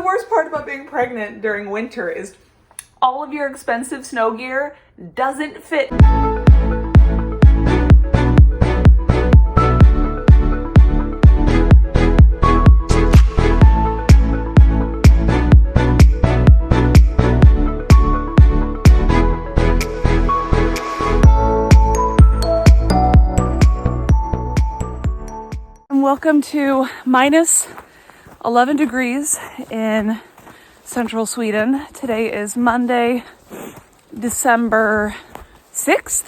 worst part about being pregnant during winter is all of your expensive snow gear doesn't fit. Welcome to minus 11 degrees in central Sweden. Today is Monday, December 6th.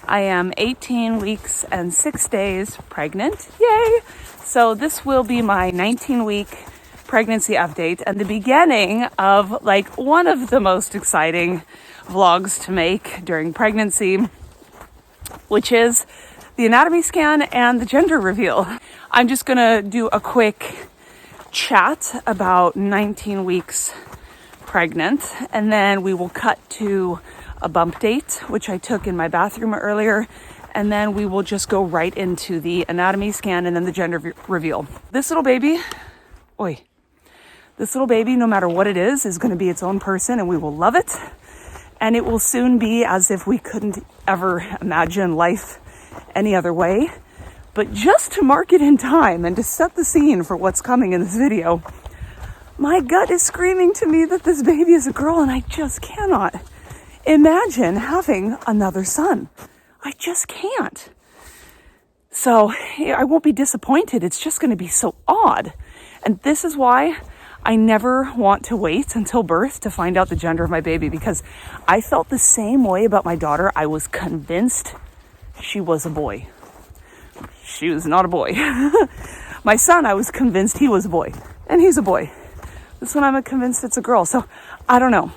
I am 18 weeks and 6 days pregnant. Yay! So this will be my 19-week pregnancy update and the beginning of like one of the most exciting vlogs to make during pregnancy, which is the anatomy scan and the gender reveal. I'm just gonna do a quick chat about 19 weeks pregnant, and then we will cut to a bump date, which I took in my bathroom earlier, and then we will just go right into the anatomy scan and then the gender reveal. This little baby, no matter what it is gonna be its own person, and we will love it. And it will soon be as if we couldn't ever imagine life any other way. But just to mark it in time and to set the scene for what's coming in this video, my gut is screaming to me that this baby is a girl, and I just cannot imagine having another son. I just can't. So I won't be disappointed. It's just going to be so odd. And this is why I never want to wait until birth to find out the gender of my baby, because I felt the same way about my daughter. I was convinced she was a boy. She was not a boy. My son, I was convinced he was a boy, and he's a boy. This one, I'm convinced it's a girl. So I don't know.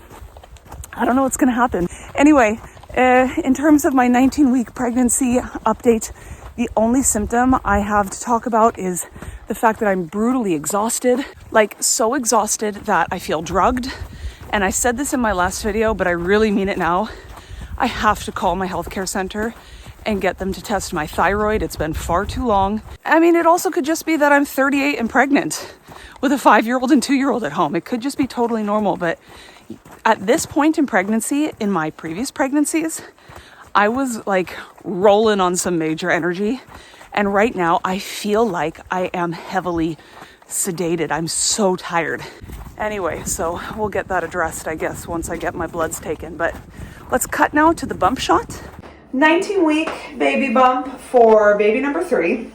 I don't know what's going to happen. Anyway, in terms of my 19-week pregnancy update, the only symptom I have to talk about is the fact that I'm brutally exhausted, like so exhausted that I feel drugged. And I said this in my last video, but I really mean it now. I have to call my healthcare center and get them to test my thyroid. It's been far too long. I mean, it also could just be that I'm 38 and pregnant with a 5-year-old and 2-year-old at home. It could just be totally normal. But at this point in pregnancy, in my previous pregnancies, I was like rolling on some major energy. And right now I feel like I am heavily sedated. I'm so tired. Anyway, so we'll get that addressed, I guess, once I get my bloods taken. But let's cut now to the bump shot. 19-week baby bump for baby number 3.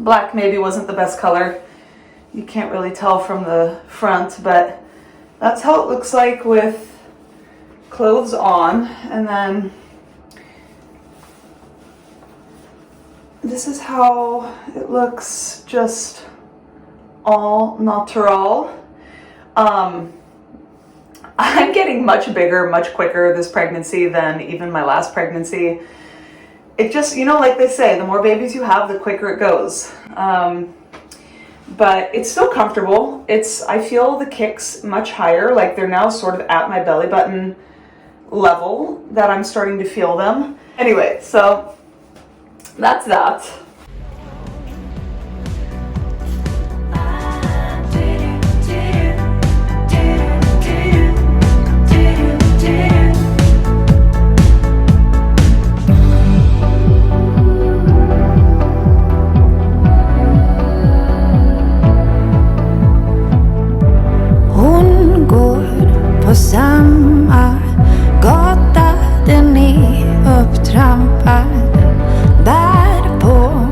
Black maybe wasn't the best color. You can't really tell from the front, but that's how it looks like with clothes on. And then this is how it looks just all natural. I'm getting much bigger, much quicker this pregnancy than even my last pregnancy. It just, you know, like they say, the more babies you have, the quicker it goes. But it's still comfortable. I feel the kicks much higher, like they're now sort of at my belly button level that I'm starting to feel them. Anyway, so that's that. Samma gata den är upptrampad. Bär på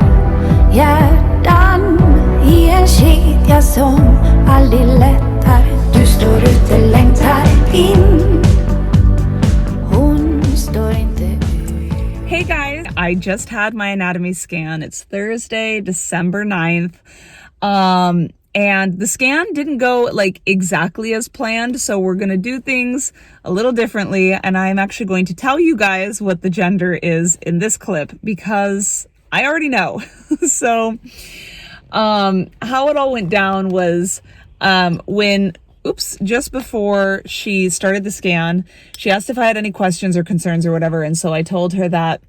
hjärtan i en kedja som aldrig lättar. Du står ute, längtar in. Hon står inte ut. Hey guys, I just had my anatomy scan. It's Thursday, December 9th. And the scan didn't go like exactly as planned, so we're going to do things a little differently, and I'm actually going to tell you guys what the gender is in this clip because I already know. So how it all went down was when just before she started the scan, she asked if I had any questions or concerns or whatever. And so I told her that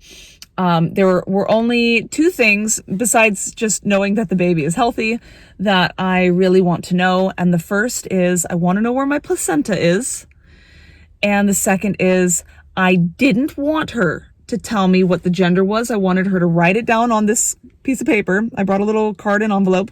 there were only two things besides just knowing that the baby is healthy that I really want to know. And the first is I want to know where my placenta is. And the second is I didn't want her to tell me what the gender was. I wanted her to write it down on this piece of paper. I brought a little card and envelope.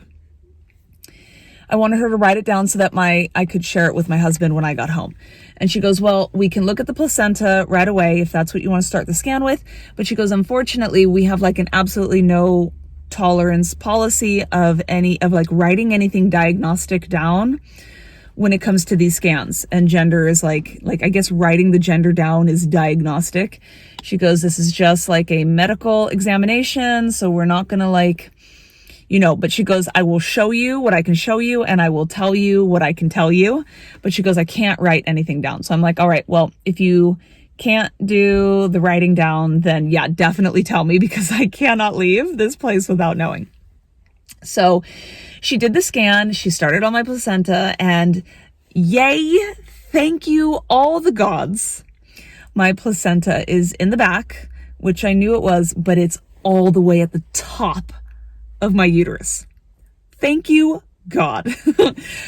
I wanted her to write it down so that I could share it with my husband when I got home. And she goes, well, we can look at the placenta right away if that's what you want to start the scan with. But she goes, unfortunately, we have like an absolutely no tolerance policy of like writing anything diagnostic down when it comes to these scans. And gender is like I guess writing the gender down is diagnostic. She goes, this is just like a medical examination, so we're not gonna but she goes, I will show you what I can show you and I will tell you what I can tell you. But she goes, I can't write anything down. So I'm like, all right, well, if you can't do the writing down, then yeah, definitely tell me because I cannot leave this place without knowing. So she did the scan, she started on my placenta, and yay, thank you all the gods. My placenta is in the back, which I knew it was, but it's all the way at the top of my uterus. Thank you, God.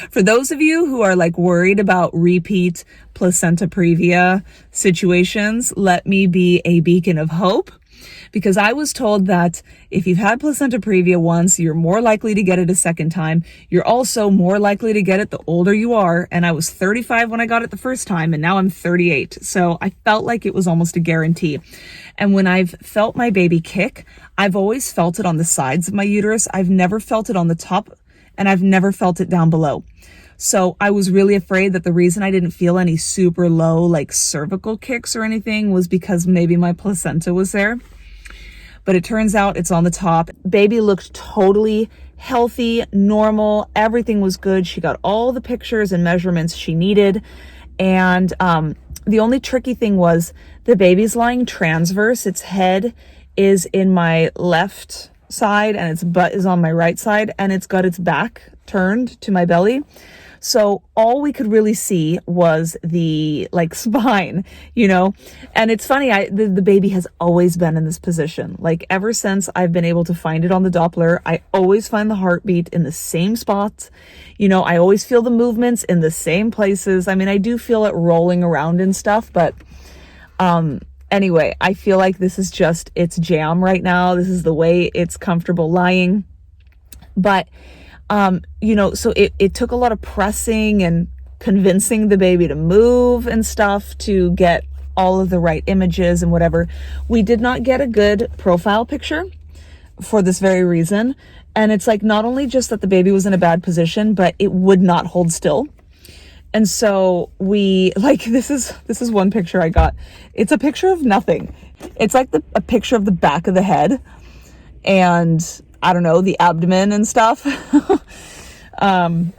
For those of you who are like worried about repeat placenta previa situations, let me be a beacon of hope, because I was told that if you've had placenta previa once, you're more likely to get it a second time. You're also more likely to get it the older you are. And I was 35 when I got it the first time, and now I'm 38. So I felt like it was almost a guarantee. And when I've felt my baby kick, I've always felt it on the sides of my uterus. I've never felt it on the top, and I've never felt it down below. So I was really afraid that the reason I didn't feel any super low, like cervical kicks or anything, was because maybe my placenta was there. But it turns out it's on the top. Baby looked totally healthy, normal. Everything was good. She got all the pictures and measurements she needed. And the only tricky thing was the baby's lying transverse. Its head is in my left side and its butt is on my right side, and it's got its back turned to my belly. So all we could really see was the spine, and it's funny. The baby has always been in this position. Like ever since I've been able to find it on the Doppler, I always find the heartbeat in the same spots. I always feel the movements in the same places. I mean, I do feel it rolling around and stuff, but, anyway, I feel like this is just its jam right now. This is the way it's comfortable lying. But, so it took a lot of pressing and convincing the baby to move and stuff to get all of the right images and whatever. We did not get a good profile picture for this very reason. And it's like, not only just that the baby was in a bad position, but it would not hold still. And so this is one picture I got. It's a picture of nothing. It's like a picture of the back of the head and I don't know, the abdomen and stuff. And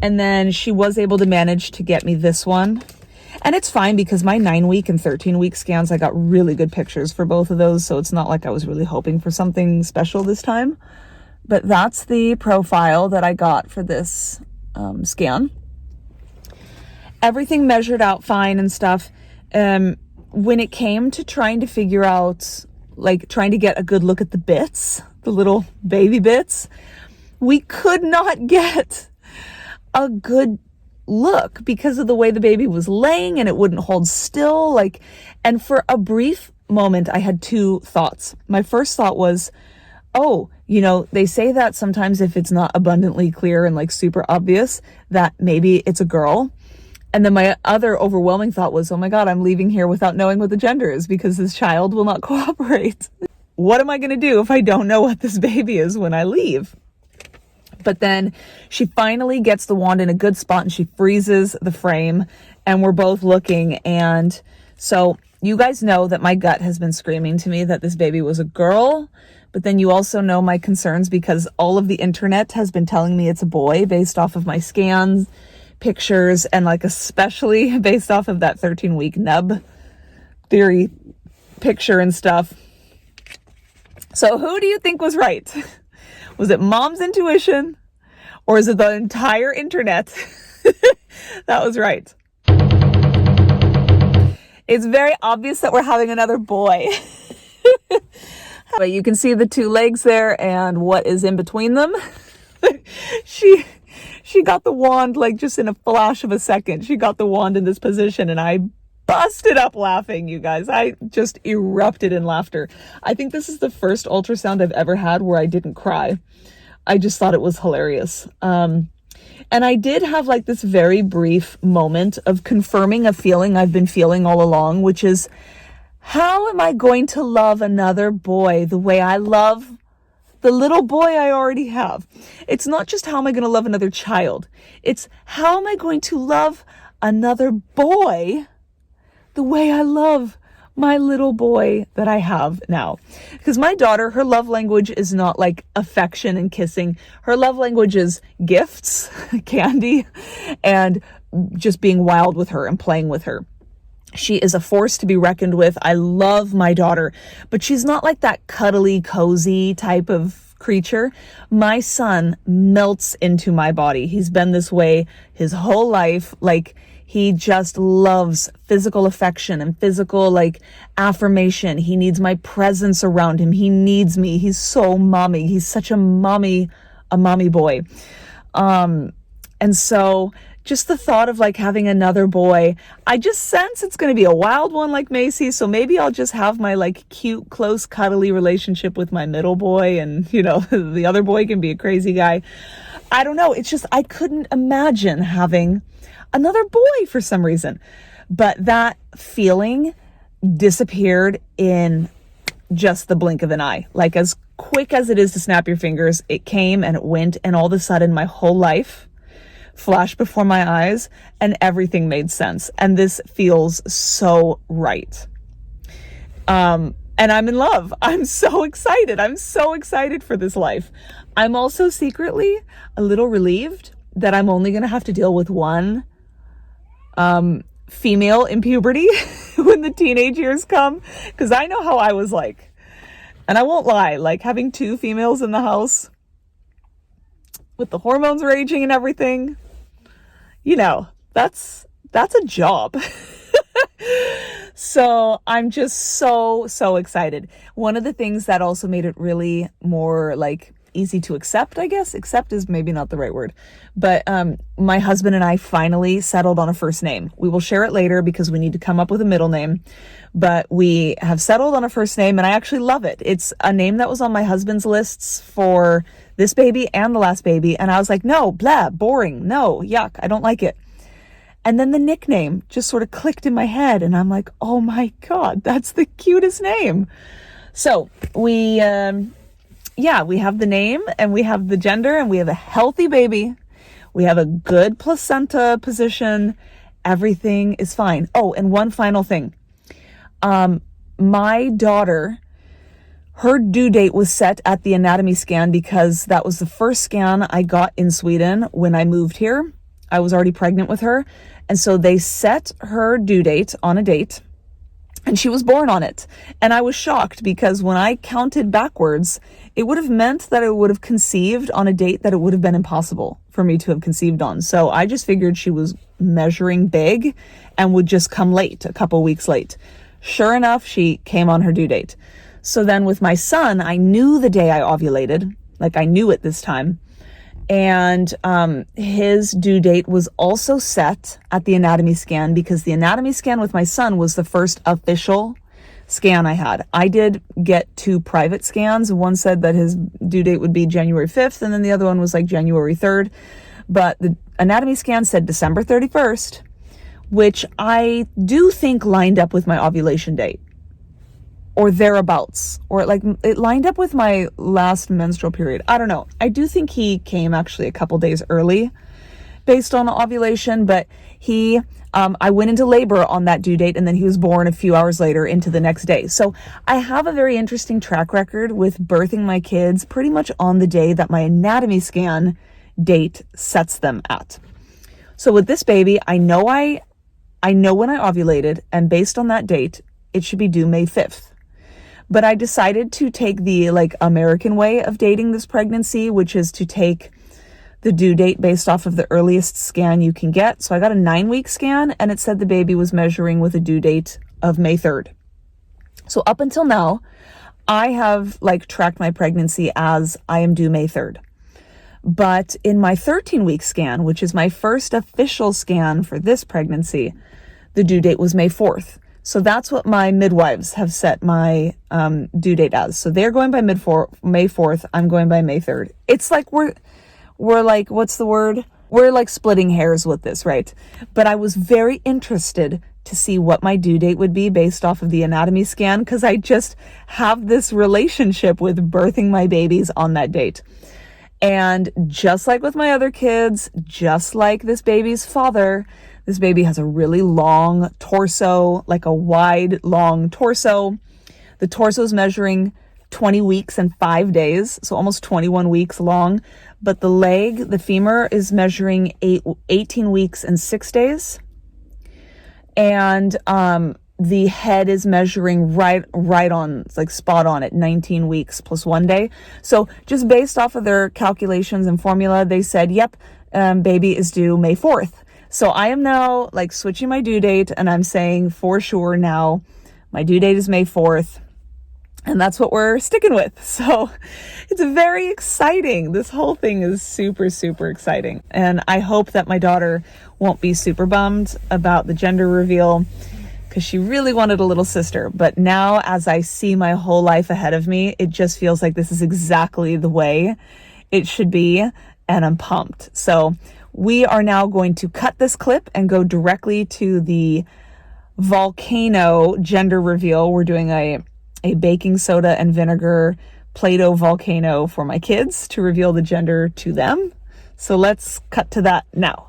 then she was able to manage to get me this one. And it's fine because my 9-week and 13-week scans, I got really good pictures for both of those. So it's not like I was really hoping for something special this time. But that's the profile that I got for this scan. Everything measured out fine and stuff. When it came to trying to figure out, trying to get a good look at the bits, the little baby bits, we could not get a good look because of the way the baby was laying and it wouldn't hold still. And for a brief moment, I had two thoughts. My first thought was, they say that sometimes if it's not abundantly clear and super obvious, that maybe it's a girl. And then my other overwhelming thought was, oh my God, I'm leaving here without knowing what the gender is because this child will not cooperate. What am I going to do if I don't know what this baby is when I leave? But then she finally gets the wand in a good spot and she freezes the frame and we're both looking. And so you guys know that my gut has been screaming to me that this baby was a girl. But then you also know my concerns because all of the internet has been telling me it's a boy based off of my scans, pictures, and especially based off of that 13-week nub theory picture and stuff. So who do you think was right? Was it mom's intuition or is it the entire internet That was right. It's very obvious that we're having another boy. But you can see the two legs there and what is in between them. She got the wand like just in a flash of a second. She got the wand in this position and I busted up laughing, you guys. I just erupted in laughter. I think this is the first ultrasound I've ever had where I didn't cry. I just thought it was hilarious. And I did have like this very brief moment of confirming a feeling I've been feeling all along, which is, how am I going to love another boy the way I love the little boy I already have? It's not just how am I going to love another child. It's how am I going to love another boy the way I love my little boy that I have now. Because my daughter, her love language is not like affection and kissing. Her love language is gifts, candy, and just being wild with her and playing with her. She is a force to be reckoned with. I love my daughter, but she's not like that cuddly, cozy type of creature. My son melts into my body. He's been this way his whole life. Like, he just loves physical affection and physical like affirmation. He needs my presence around him. He needs me. He's so mommy. He's such a mommy boy. And so just the thought of like having another boy, I just sense it's going to be a wild one like Macy. So maybe I'll just have my like cute, close, cuddly relationship with my middle boy. And, you know, the other boy can be a crazy guy. I don't know. It's just, I couldn't imagine having another boy for some reason. But that feeling disappeared in just the blink of an eye. Like, as quick as it is to snap your fingers, it came and it went, and all of a sudden my whole life flashed before my eyes and everything made sense. And this feels so right. And I'm in love. I'm so excited. I'm so excited for this life. I'm also secretly a little relieved that I'm only going to have to deal with one female in puberty when the teenage years come, because I know how I was like. And I won't lie, like having two females in the house with the hormones raging and everything, you know, that's a job. So I'm just so excited. One of the things that also made it really more like easy to accept, I guess. Accept is maybe not the right word. But my husband and I finally settled on a first name. We will share it later because we need to come up with a middle name. But we have settled on a first name and I actually love it. It's a name that was on my husband's lists for this baby and the last baby. And I was like, no, blah, boring. No, yuck, I don't like it. And then the nickname just sort of clicked in my head. And I'm like, oh my God, that's the cutest name. So we have the name and we have the gender and we have a healthy baby. We have a good placenta position. Everything is fine. Oh, and one final thing. My daughter, her due date was set at the anatomy scan because that was the first scan I got in Sweden when I moved here. I was already pregnant with her. And so they set her due date on a date. And she was born on it. And I was shocked because when I counted backwards, it would have meant that I would have conceived on a date that it would have been impossible for me to have conceived on. So I just figured she was measuring big and would just come late, a couple weeks late. Sure enough, she came on her due date. So then with my son, I knew the day I ovulated, like I knew it this time. And his due date was also set at the anatomy scan because the anatomy scan with my son was the first official scan I had. I did get 2 private scans. One said that his due date would be January 5th, and then the other one was like January 3rd. But the anatomy scan said December 31st, which I do think lined up with my ovulation date. Or thereabouts, or like it lined up with my last menstrual period. I don't know. I do think he came actually a couple days early based on ovulation, but I went into labor on that due date and then he was born a few hours later into the next day. So I have a very interesting track record with birthing my kids pretty much on the day that my anatomy scan date sets them at. So with this baby, I know when I ovulated, and based on that date, it should be due May 5th. But I decided to take the like American way of dating this pregnancy, which is to take the due date based off of the earliest scan you can get. So I got a 9-week scan and it said the baby was measuring with a due date of May 3rd. So up until now, I have like tracked my pregnancy as I am due May 3rd. But in my 13-week scan, which is my first official scan for this pregnancy, the due date was May 4th. So that's what my midwives have set my due date as. So they're going by May 4th. I'm going by May 3rd. It's like we're like, what's the word? We're like splitting hairs with this, right? But I was very interested to see what my due date would be based off of the anatomy scan, because I just have this relationship with birthing my babies on that date. And just like with my other kids, just like this baby's father, this baby has a really long torso, like a wide, long torso. The torso is measuring 20 weeks and 5 days, so almost 21 weeks long. But the leg, the femur, is measuring 18 weeks and 6 days. And the head is measuring right on, like spot on at 19 weeks plus 1 day. So just based off of their calculations and formula, they said, yep, baby is due May 4th. So I am now like switching my due date, and I'm saying for sure now my due date is May 4th. And that's what we're sticking with. So it's very exciting. This whole thing is super, super exciting. And I hope that my daughter won't be super bummed about the gender reveal, because she really wanted a little sister. But now, as I see my whole life ahead of me, it just feels like this is exactly the way it should be. And I'm pumped. So we are now going to cut this clip and go directly to the Volcano gender reveal. We're doing a baking soda and vinegar Play-Doh volcano for my kids to reveal the gender to them. So let's cut to that now.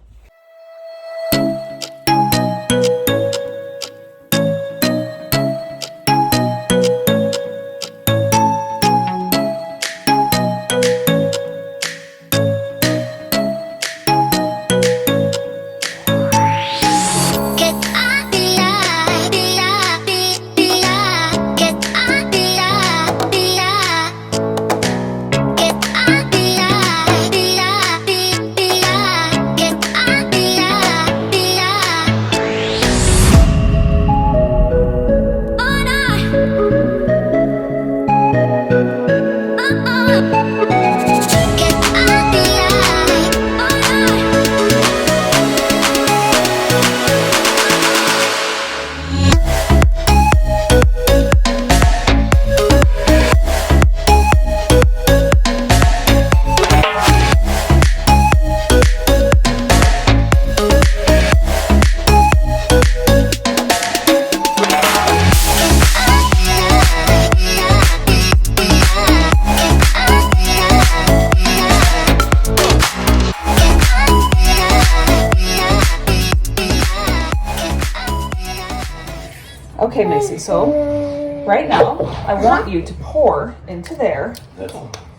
Okay, Macy, so right now I want you to pour into there.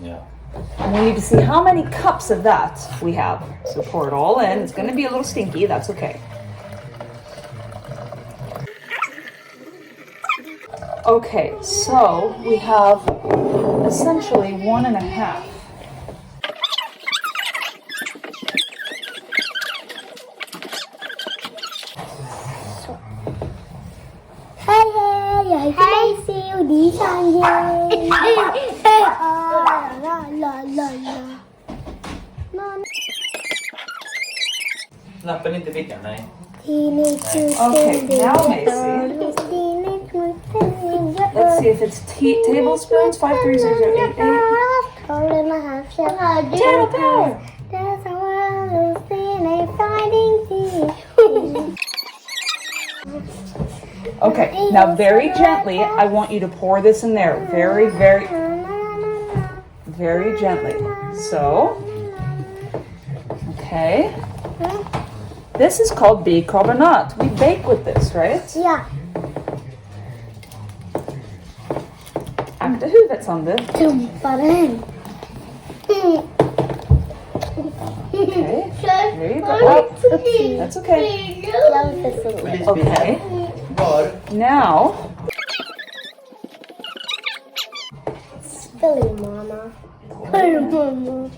Yeah. And we need to see how many cups of that we have. So pour it all in. It's going to be a little stinky. That's okay. Okay, so we have essentially 1.5. Lappen inte fickan, nej. Okay, now Macy. Let's see if it's tablespoons. 5300888. Total power. Okay, now very gently, I want you to pour this in there. Very, very, very gently. So, okay. This is called bicarbonate. We bake with this, right? Ja. Akta huvudet, Sander. Dumpa den. Okay, there you go. Oh, that's okay. Okay, now. Spill it, Mama. Spill it, Mama.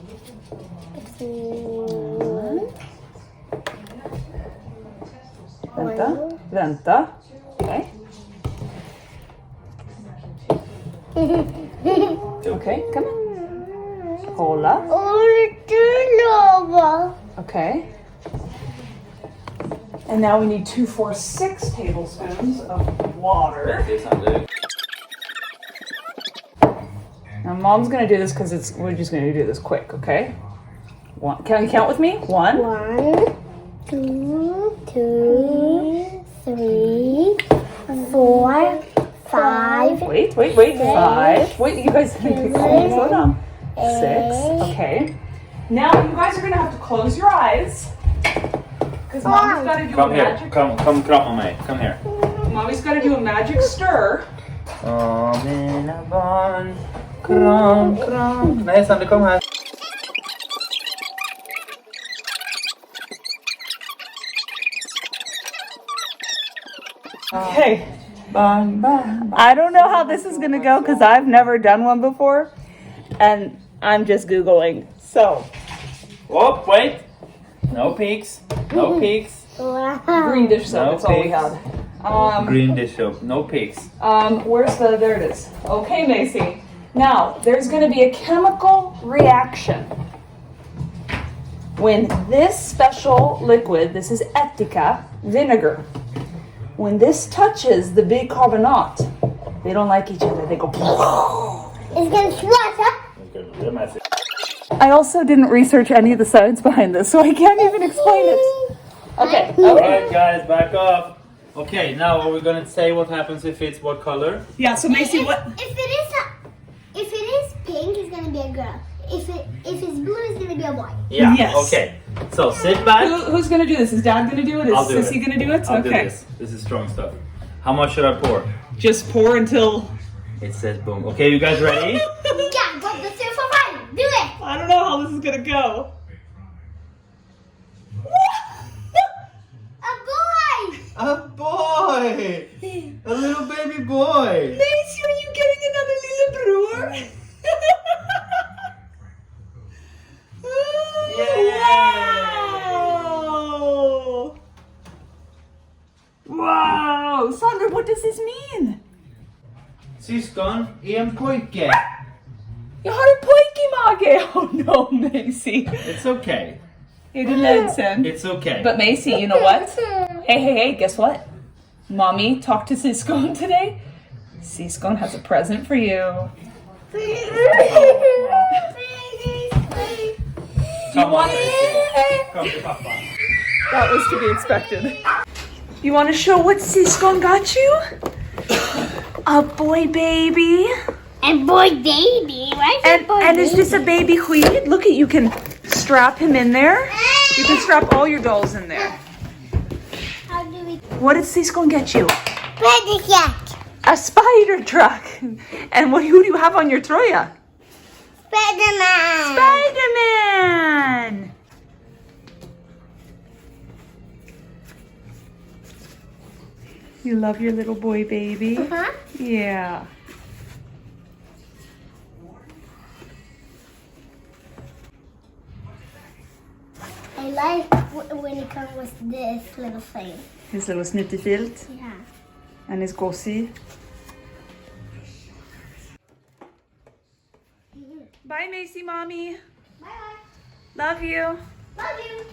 Vänta, vänta. Okej. Okay, come on. Hålla. Okay. And now we need 2, 4, 6 tablespoons of water. Now Mom's gonna do this because we're just gonna do this quick, okay? Can you count with me? 1. 1, 2, 3, 4, 5. Wait. 5. Wait, you guys slow down. 6. Okay. Now you guys are gonna have to close your eyes. Because Mommy's gotta do a magic. Come krama mig. Come here. Mommy's gotta do a magic stir. Mina barn. Kram. Nej, Sander, kom här. Okay. I don't know how this is gonna go because I've never done one before. And I'm just Googling. So. Oh, wait. No peaks. No peaks. Green dish soap, No that's all we pigs. had. Green dish soap. No peaks. There it is. Okay, Macy. Now, there's gonna be a chemical reaction. When this special liquid, this is Etika, vinegar, when this touches the bicarbonate, they don't like each other, they go It's gonna splatter. I also didn't research any of the science behind this, so I can't even explain it. Okay. Alright, guys, back off. Okay, now are we gonna say what happens if it's what color? Yeah, so Macy, If it is pink, it's gonna be a girl. If it's blue, it's gonna be a boy. Yeah, Yes. okay. So sit back. Who's gonna do this? Is Dad gonna do it? I'll do Is it. Sissy gonna do it? I'll Okay. do this. This is strong stuff. How much should I pour? Just pour until... It says boom. Okay, you guys ready? Yeah, go the 2 for 5. Do it. I don't know how this is gonna go. A boy. A boy! A little baby boy! Macy, are you getting another lillebror? Wow! Wow! Sandra, what does this mean? Syskon, en pojke. Jag har en pojke i mage! Oh no, Macy. It's okay. Är du ledsen? It's okay. But Macy, you know what? Hey, guess what? Mommy talked to Syskon today. Syskon has a present for you. Come on, want come to Papa. That was to be expected. You want to show what Syskon got you? A boy baby. And boy baby. Where's the boy And baby? is this a baby Huid? Look at, you can strap him in there. You can strap all your dolls in there. How do we... What did Syskon get you? Pretty cat. A spider truck. And who do you have on your Troya? Spider-Man. Spider-Man! You love your little boy baby? Huh? Yeah. I like when it comes with this little thing. His little snittyfilt Yeah. and his gossy. Bye, Macy Mommy. Bye-bye. Love you. Love you.